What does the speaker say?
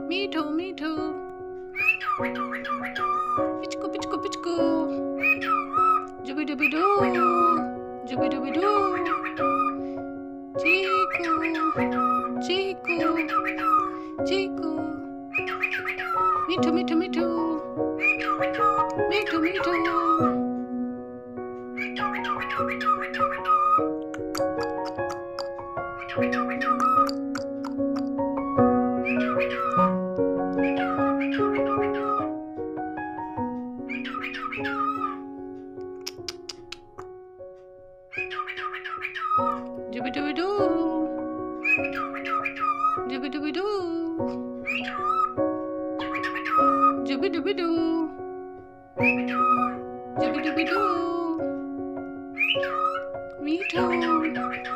Mitu, mitu. Pichku, pichku, pichku. Jubi dubi doo. Jubi dubi doo. Chiku, chiku, chiku. Mitu, mitu, mitu. Mitu, mitu. Jubi dubi doo. Jubi dubi doo. Jubi dubi doo. Jubi dubi doo. Me too.